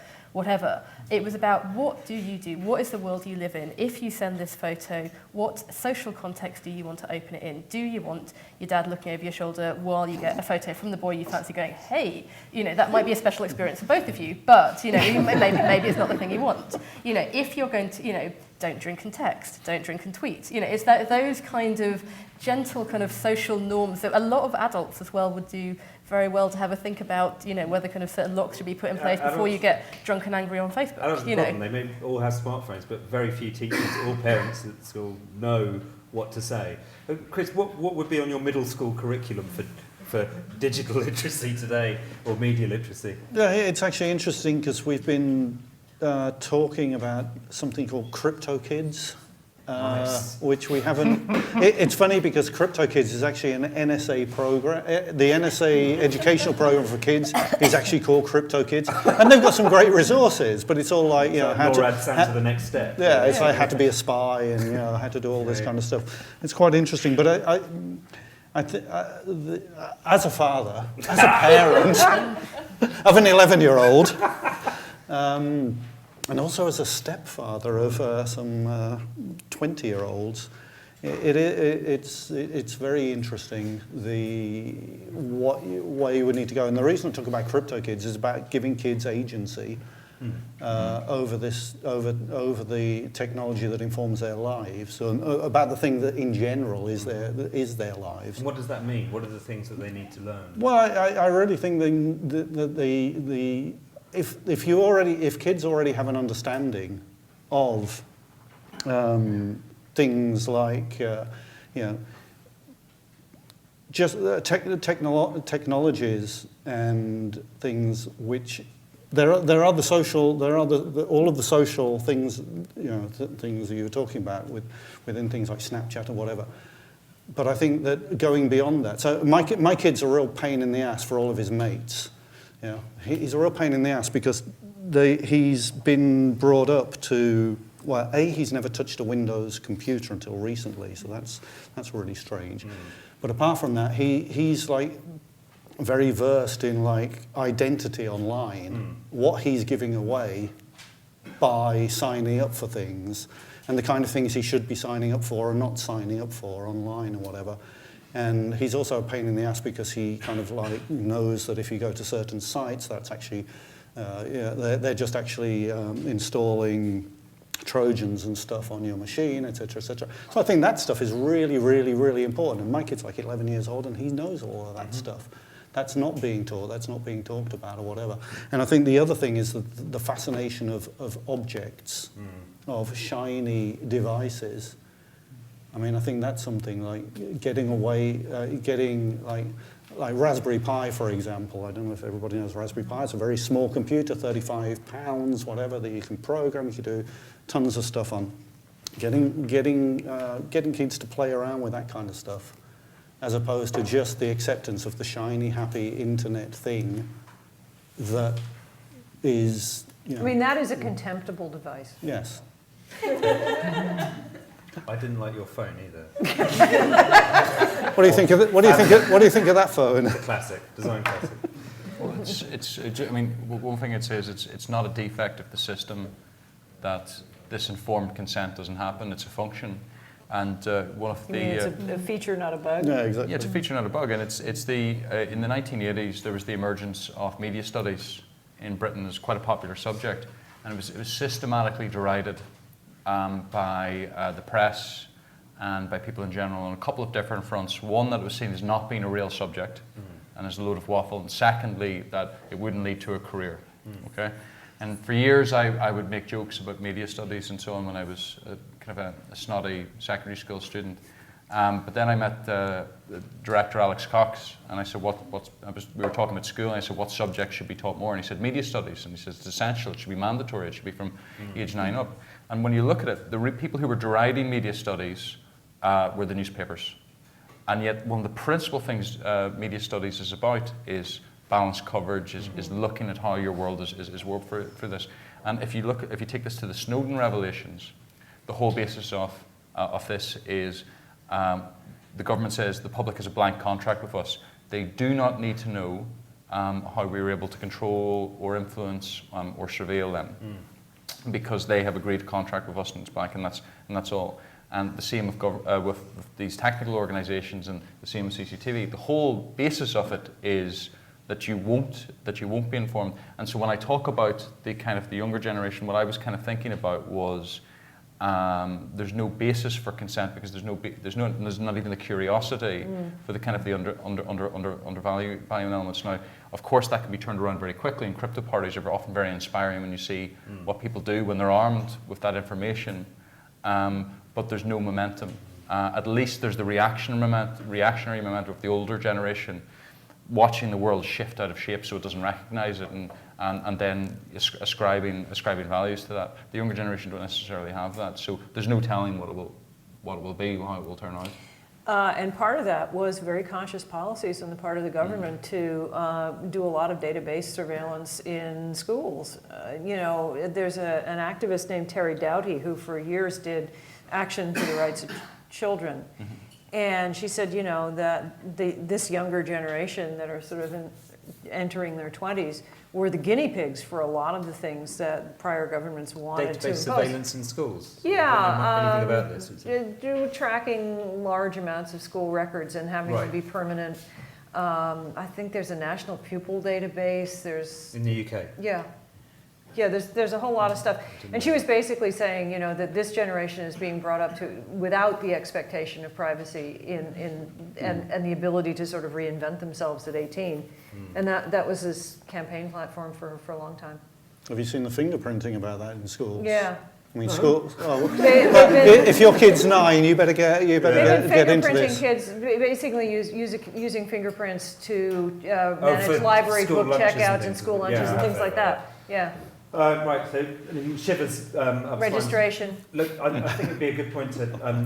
It was about, what do you do? What is the world you live in? If you send this photo, what social context do you want to open it in? Do you want your dad looking over your shoulder while you get a photo from the boy you fancy going, hey, that might be a special experience for both of you, but, maybe it's not the thing you want. If you're going to, don't drink and text, don't drink and tweet. It's those kind of gentle kind of social norms that a lot of adults as well would do very well to have a think about, whether kind of certain locks should be put in place before you get drunk and angry on Facebook. Adults problem. They may all have smartphones, but very few teachers or parents at school know what to say. Chris, what would be on your middle school curriculum for digital literacy today, or media literacy? Yeah, it's actually interesting because we've been talking about something called Crypto Kids. Nice. Which we haven't. It's funny because Crypto Kids is actually an NSA program. The NSA educational program for kids is actually called Crypto Kids, and they've got some great resources. But it's all like how to the next step. Yeah, it's like how to be a spy and how to do all this kind of stuff. It's quite interesting. But as a father, as a parent of an 11-year-old. And also as a stepfather of some 20-year-olds, it's very interesting where you would need to go. And the reason I talk about crypto kids is about giving kids agency over the technology that informs their lives, and about the thing that in general is their lives. And what does that mean? What are the things that they need to learn? Well, I really think that if kids already have an understanding of things like just technologies and things which there are all of the social things things that you were talking about within things like Snapchat or whatever. But I think that going beyond that, so my kid's a real pain in the ass for all of his mates. He's a real pain in the ass because he's been brought up to, well, he's never touched a Windows computer until recently, so that's really strange. But apart from that, he's like very versed in like identity online, what he's giving away by signing up for things, and the kind of things he should be signing up for or not signing up for online or whatever. And he's also a pain in the ass because he kind of like knows that if you go to certain sites, that's actually, they're just actually installing Trojans and stuff on your machine, etc., etc. So I think that stuff is really, really, really important. And my kid's like 11 years old and he knows all of that stuff. That's not being taught, that's not being talked about or whatever. And I think the other thing is the fascination of objects, of shiny devices. I mean, I think that's something like getting like Raspberry Pi, for example. I don't know if everybody knows Raspberry Pi. It's a very small computer, 35 pounds, whatever, that you can program, you can do tons of stuff on. Getting kids to play around with that kind of stuff, as opposed to just the acceptance of the shiny, happy internet thing that is, I mean, that is a contemptible device. Yes. I didn't like your phone either. What do you think of it? What do you think of that phone? Classic, design classic. Well, I mean, one thing I'd say is it's not a defect of the system that this informed consent doesn't happen. It's a function, and one of the It's a feature, not a bug. Yeah, exactly. yeah, it's a feature, not a bug, and it's the in the 1980s there was the emergence of media studies in Britain as quite a popular subject, and it was systematically derided by the press and by people in general on a couple of different fronts. One, that it was seen as not being a real subject and as a load of waffle, and secondly, that it wouldn't lead to a career. Okay, and for years I would make jokes about media studies and so on when I was kind of a snotty secondary school student. But then I met Director Alex Cox, and I said, we were talking about school, and I said, what subjects should be taught more? And he said, media studies. And he says, it's essential, it should be mandatory, it should be from age 9 up. And when you look at it, the people who were deriding media studies were the newspapers. And yet one of the principal things media studies is about is balanced coverage, is looking at how your world is worked for this. And if you take this to the Snowden revelations, the whole basis of this is the government says the public has a blank contract with us. They do not need to know how we were able to control or influence or surveil them, because they have agreed to contract with us and it's blank, and that's all. And the same with these technical organisations, and the same with CCTV. The whole basis of it is that you won't be informed. And so when I talk about the younger generation, what I was kind of thinking about was there's no basis for consent because there's not even the curiosity for the kind of the undervalue elements. Now, of course, that can be turned around very quickly, and crypto parties are often very inspiring when you see what people do when they're armed with that information. But there's no momentum. At least there's the reactionary momentum of the older generation, watching the world shift out of shape so it doesn't recognize it, and then ascribing values to that. The younger generation don't necessarily have that, so there's no telling what it will be, how it will turn out. And part of that was very conscious policies on the part of the government to do a lot of database surveillance in schools. There's an activist named Terry Doughty who for years did action for the rights of children. And she said, that this younger generation that are sort of entering their 20s were the guinea pigs for a lot of the things that prior governments wanted to Database impose. surveillance in schools. Yeah, I don't know anything about this. do tracking large amounts of school records and having Right. to be permanent. I think there's a national pupil database. There's In the UK. yeah. Yeah, there's a whole lot of stuff. And she was basically saying, you know, that this generation is being brought up to without the expectation of privacy and the ability to sort of reinvent themselves at 18. And that was his campaign platform for a long time. Have you seen the fingerprinting about that in schools? Yeah. I mean, schools. Oh, They've been, if your kid's 9, you better get they've been get into fingerprinting this. kids, basically using fingerprints to for manage library school book lunches and checkouts and things, school yeah, lunches and I've things heard like about that. Yeah. Right, so I mean, Shivers up front. Registration. Look, I think it'd be a good point to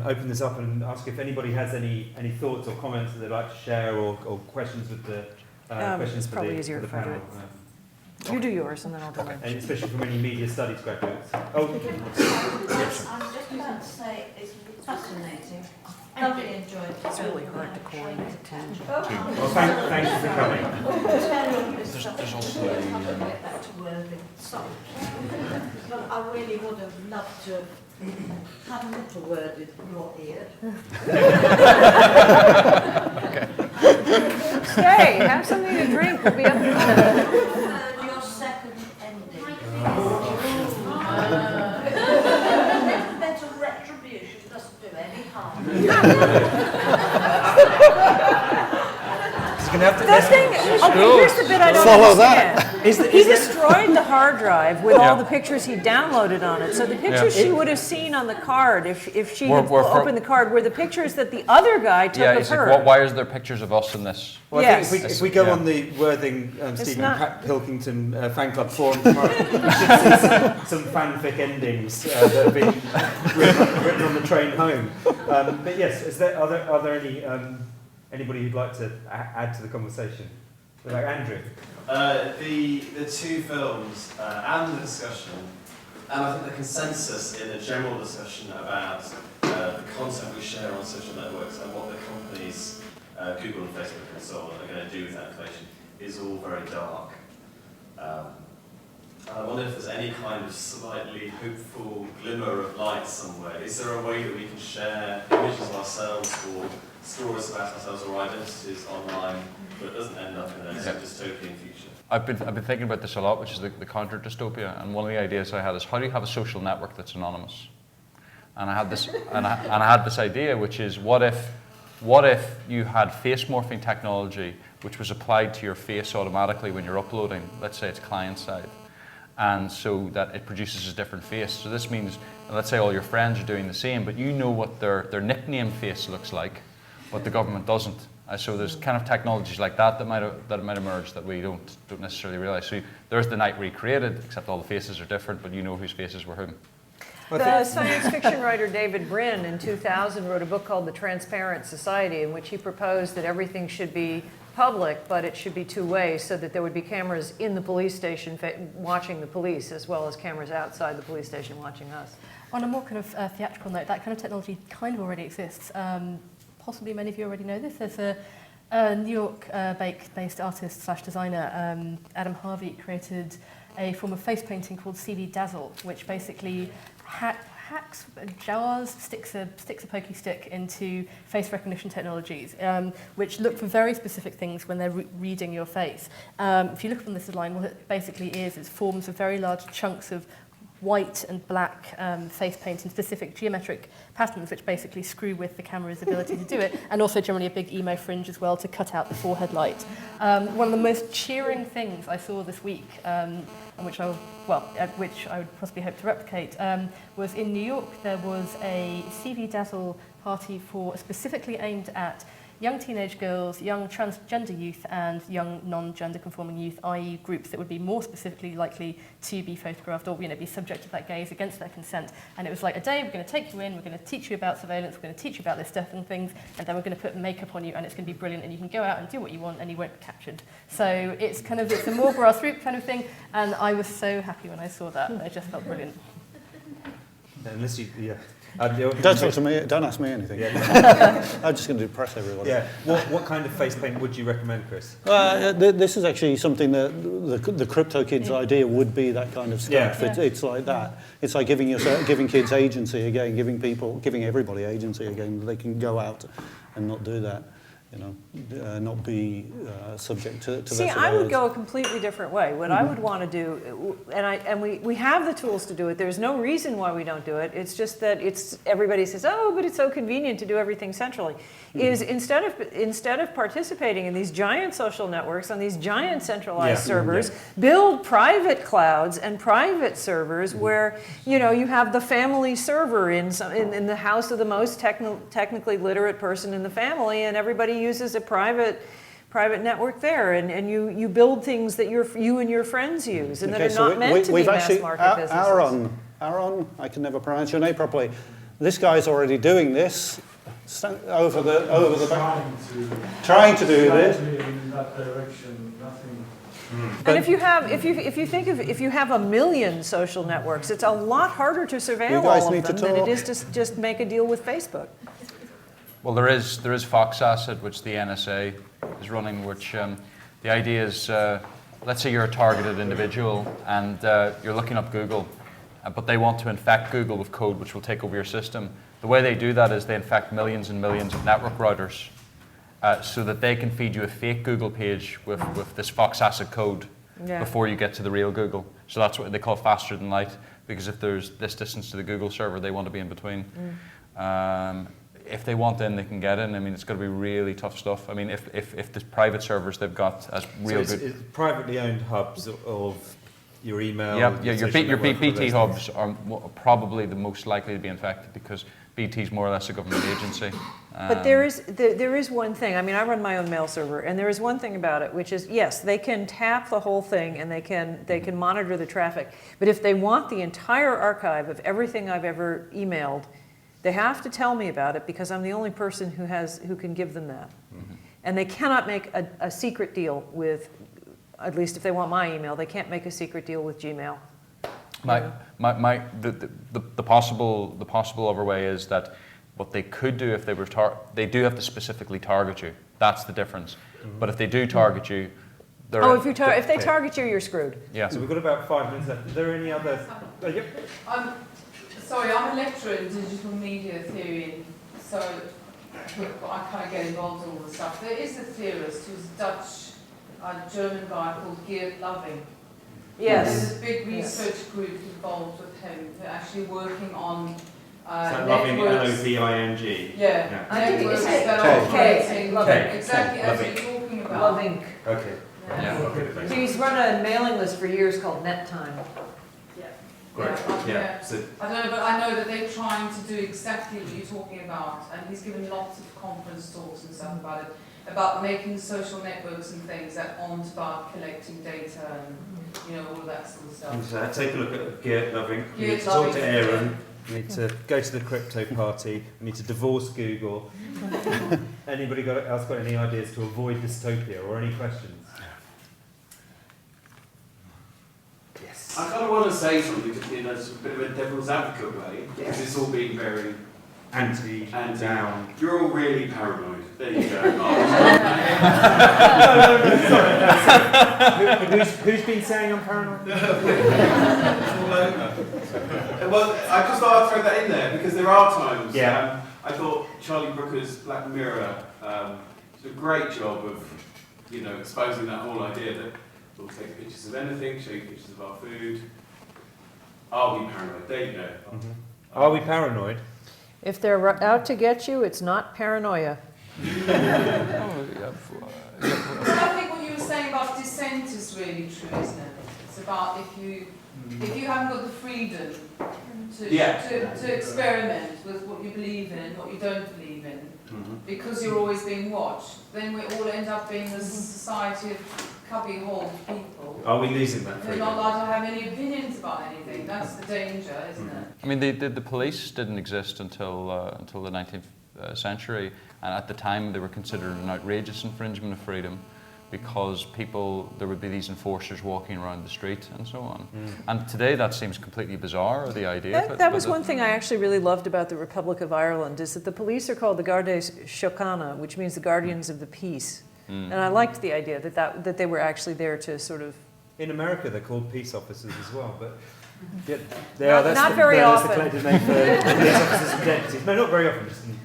open this up and ask if anybody has any thoughts or comments that they'd like to share or questions with the questions it's for probably the, easier for the if I do panel. it. You do yours and then I'll do mine. And especially from any media studies graduates. Oh, I'm just about to say it's fascinating. I thoroughly enjoyed it. It's really hard to coordinate attention. well, thank you for coming. There's also get back to Worthing. Sorry. But I really would have loved to have a little word in your ear. Stay, have something to drink. We'll be up in a minute. Your second ending. Better retribution doesn't do any harm. He's going to have to. The thing, okay, here's the bit I don't Follow understand. Is He destroyed the hard drive with Yeah. all the pictures he downloaded on it. So the pictures she would have seen on the card, if she Were- had were for- opened the card, were the pictures that the other guy took Yeah, of he's her. like, why is there pictures of us in this? Well, I Yes. think if we go Yeah. on the Worthing Stephen not- Pilkington fan club forum tomorrow, we should see some fanfic endings that have been written on the train home. But yes, are there any anybody who'd like to add to the conversation? Like Andrew. The two films and the discussion, and I think the consensus in a general discussion about the content we share on social networks and what the companies, Google and Facebook and so on, are going to do with that information is all very dark. I wonder if there's any kind of slightly hopeful glimmer of light somewhere. Is there a way that we can share images of ourselves or stories about ourselves or identities online that doesn't end up in a dystopian future? I've been thinking about this a lot, which is the counter dystopia. And one of the ideas I had is, how do you have a social network that's anonymous? And I had this, and I had this idea, which is, what if you had face morphing technology, which was applied to your face automatically when you're uploading? Let's say it's client side, and so that it produces a different face. So this means, let's say all your friends are doing the same, but you know what their nickname face looks like, but the government doesn't. So there's kind of technologies like that might emerge that we don't necessarily realize. So there's the night recreated, except all the faces are different, but you know whose faces were whom. The science fiction writer David Brin in 2000 wrote a book called The Transparent Society, in which he proposed that everything should be public, but it should be two ways, so that there would be cameras in the police station watching the police, as well as cameras outside the police station watching us. On a more kind of theatrical note, that kind of technology kind of already exists. Possibly many of you already know this. There's a New York-based artist / designer, Adam Harvey, created a form of face painting called CD Dazzle, which basically hacks jars, sticks a pokey stick into face recognition technologies, which look for very specific things when they're reading your face. If you look on this line, what it basically is forms of very large chunks of white and black face paint in specific geometric patterns, which basically screw with the camera's ability to do it, and also generally a big emo fringe as well to cut out the forehead light. One of the most cheering things I saw this week, which I would possibly hope to replicate, was in New York. There was a CV Dazzle party specifically aimed at young teenage girls, young transgender youth, and young non-gender conforming youth, i.e. groups that would be more specifically likely to be photographed or be subject to that gaze against their consent. And it was like a day, we're going to take you in, we're going to teach you about surveillance, we're going to teach you about this stuff and things, and then we're going to put makeup on you, and it's going to be brilliant, and you can go out and do what you want, and you won't be captured. So it's a more grassroots kind of thing, and I was so happy when I saw that. It just felt brilliant. Unless you, Don't talk to me. Don't ask me anything. I'm just going to depress everybody. Yeah. What kind of face paint would you recommend, Chris? This is actually something that the crypto kids idea would be that kind of stuff. Yeah. It's like that. It's like giving kids agency again, giving everybody agency again. They can go out and not do that. Not be subject to See, their I would surveillance. go a completely different way. What I would want to do, and we have the tools to do it. There's no reason why we don't do it. It's just that everybody says, oh, but it's so convenient to do everything centrally. Is instead of participating in these giant social networks on these giant centralized servers, build private clouds and private servers where you have the family server in the house of the most technically literate person in the family, and everybody uses a private network there, and you build things that you and your friends use, and that are not meant to be mass market businesses. Aaron, I can never pronounce your name properly. This guy's already doing this over the back, trying to do this. In that direction, nothing. And if you have a million social networks, it's a lot harder to surveil all of them than it is to just make a deal with Facebook. Well, there is Fox Asset, which the NSA is running, which the idea is, let's say you're a targeted individual and you're looking up Google, but they want to infect Google with code which will take over your system. The way they do that is they infect millions and millions of network routers so that they can feed you a fake Google page with this Fox Asset code before you get to the real Google. So that's what they call faster than light, because if there's this distance to the Google server, they want to be in between. If they want in, they can get in. I mean, it's going to be really tough stuff. I mean, if the private servers they've got as real good... It's privately owned hubs of your email... Your BT hubs are probably the most likely to be infected because BT is more or less a government agency. But there is one thing. I mean, I run my own mail server, and there is one thing about it, which is, yes, they can tap the whole thing and they can monitor the traffic. But if they want the entire archive of everything I've ever emailed, they have to tell me about it because I'm the only person who can give them that. Mm-hmm. And they cannot make a secret deal with, at least if they want my email, they can't make a secret deal with Gmail. The possible other way is that what they could do if they were they do have to specifically target you. That's the difference. Mm-hmm. But if they do target you, if they target you, you're screwed. Yeah. So we've got about 5 minutes left. Are there any other? Yep. Sorry, I'm a lecturer in digital media theory, so I kind of get involved in all the stuff. There is a theorist who's a German guy called Geert Loving. Yes. There's a big research group involved with him. They're actually working on Loving, L-O-V-I-N-G. Yeah. I think networks it's that are operating Loving. exactly as you're talking about. Loving. Okay. Yeah. So he's run a mailing list for years called NetTime. Great. Yeah. So, I don't know, but I know that they're trying to do exactly what you're talking about, and he's given lots of conference talks and stuff about it, about making social networks and things that aren't about collecting data and all of that sort of stuff. take a look at Geert Loving. We need Geert to talk Loving. to Aaron. We need to go to the crypto party. We need to divorce Google. Anybody else got any ideas to avoid dystopia or any questions? Yes. I kind of want to say something in a bit of a devil's advocate way, because it's all been very anti-down. You're all really paranoid. There you go. Who's been saying I'm paranoid? Well, I just thought I'd throw that in there, because there are times. Yeah. I thought Charlie Brooker's Black Mirror did a great job of, exposing that whole idea that we'll take pictures of anything, show you pictures of our food. Are we paranoid? There you go. Mm-hmm. Are we paranoid? If they're out to get you, it's not paranoia. But I think what you were saying about dissent is really true, isn't it? It's about if you haven't got the freedom to experiment with what you believe in and what you don't believe in, because you're always being watched, then we all end up being a society of cubbyhole people. Are we losing that They're freedom? not allowed to have any opinions about anything. That's the danger, isn't it? I mean, the police didn't exist until the 19th century, and at the time they were considered an outrageous infringement of freedom. because there would be these enforcers walking around the street and so on. And today that seems completely bizarre, the idea. That was one thing I actually really loved about the Republic of Ireland, is that the police are called the Gardes Síochána, which means the guardians of the peace. And I liked the idea that they were actually there to sort of... In America, they're called peace officers as well, but yeah, Not very often. That's the collective name for police officers and deputies. No, not very often. Just in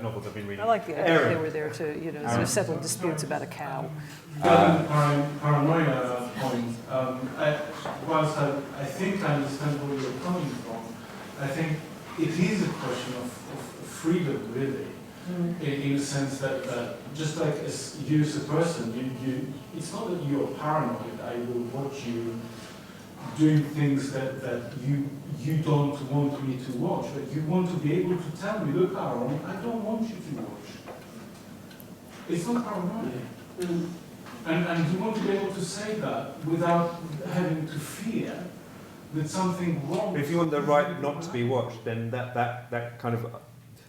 novels I've been reading. I like the idea that they were there to, sort of settle disputes about a cow. Regarding the paranoia point, whilst I think I understand where you're coming from, I think it is a question of freedom, really, in the sense that just like as you as a person, it's not that you're paranoid. I will watch you doing things that you don't want me to watch, but you want to be able to tell me, look, Aaron, I don't want you to watch. It's not paranoia. And you want to be able to say that without having to fear that something wrong. If you want the right not to be watched, then that kind of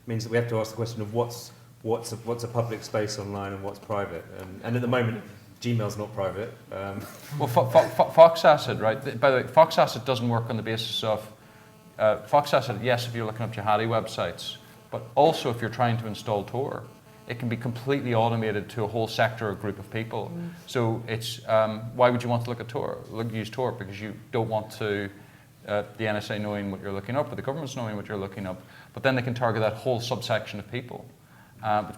means that we have to ask the question of what's a public space online and what's private. And at the moment, Gmail's not private. Well, Fox Acid, right? By the way, Fox Acid doesn't work on the basis of Fox Acid. Yes, if you're looking up jihadi websites, but also if you're trying to install Tor. It can be completely automated to a whole sector or group of people. So it's why would you want to look at Tor? Use Tor because you don't want to the NSA knowing what you're looking up, or the government's knowing what you're looking up. But then they can target that whole subsection of people,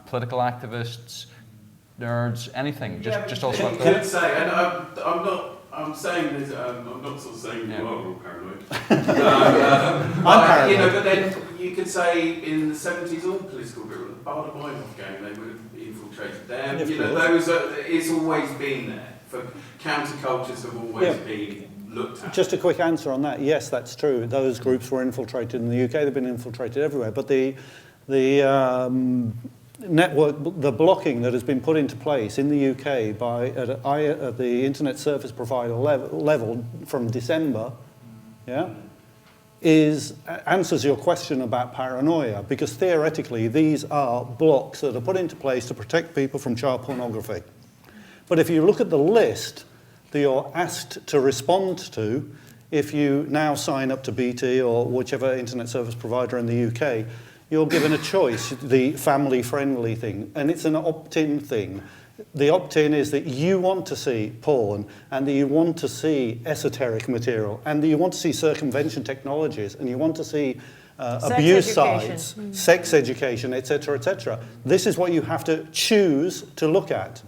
political activists, nerds, anything. Just also. Can I say, and I'm saying this. I'm not sort of saying you are all paranoid. I'm paranoid. But then you could say in the 70s, all political groups, the Baader-Meinhof gang, they would have infiltrated them. It's always been there. For countercultures have always been looked at. Just a quick answer on that. Yes, that's true. Those groups were infiltrated in the UK. They've been infiltrated everywhere. But the network, the blocking that has been put into place in the UK at the Internet Service Provider level from December, answers your question about paranoia, because theoretically these are blocks that are put into place to protect people from child pornography. But if you look at the list that you're asked to respond to, if you now sign up to BT or whichever internet service provider in the UK, you're given a choice, the family-friendly thing, and it's an opt-in thing. The opt-in is that you want to see porn, and that you want to see esoteric material, and that you want to see circumvention technologies, and you want to see abuse sites, sex education, etc., etc. This is what you have to choose to look at.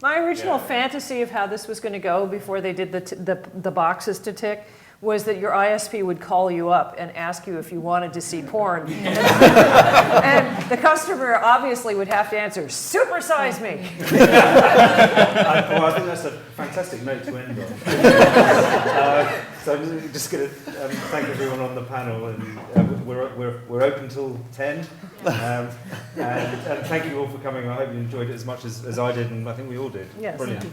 My original fantasy of how this was going to go before they did the boxes to tick was that your ISP would call you up and ask you if you wanted to see porn. And the customer obviously would have to answer, supersize me. I think that's a fantastic note to end on. So I'm just going to thank everyone on the panel, and we're open till 10. And thank you all for coming. I hope you enjoyed it as much as I did, and I think we all did. Yes. Brilliant.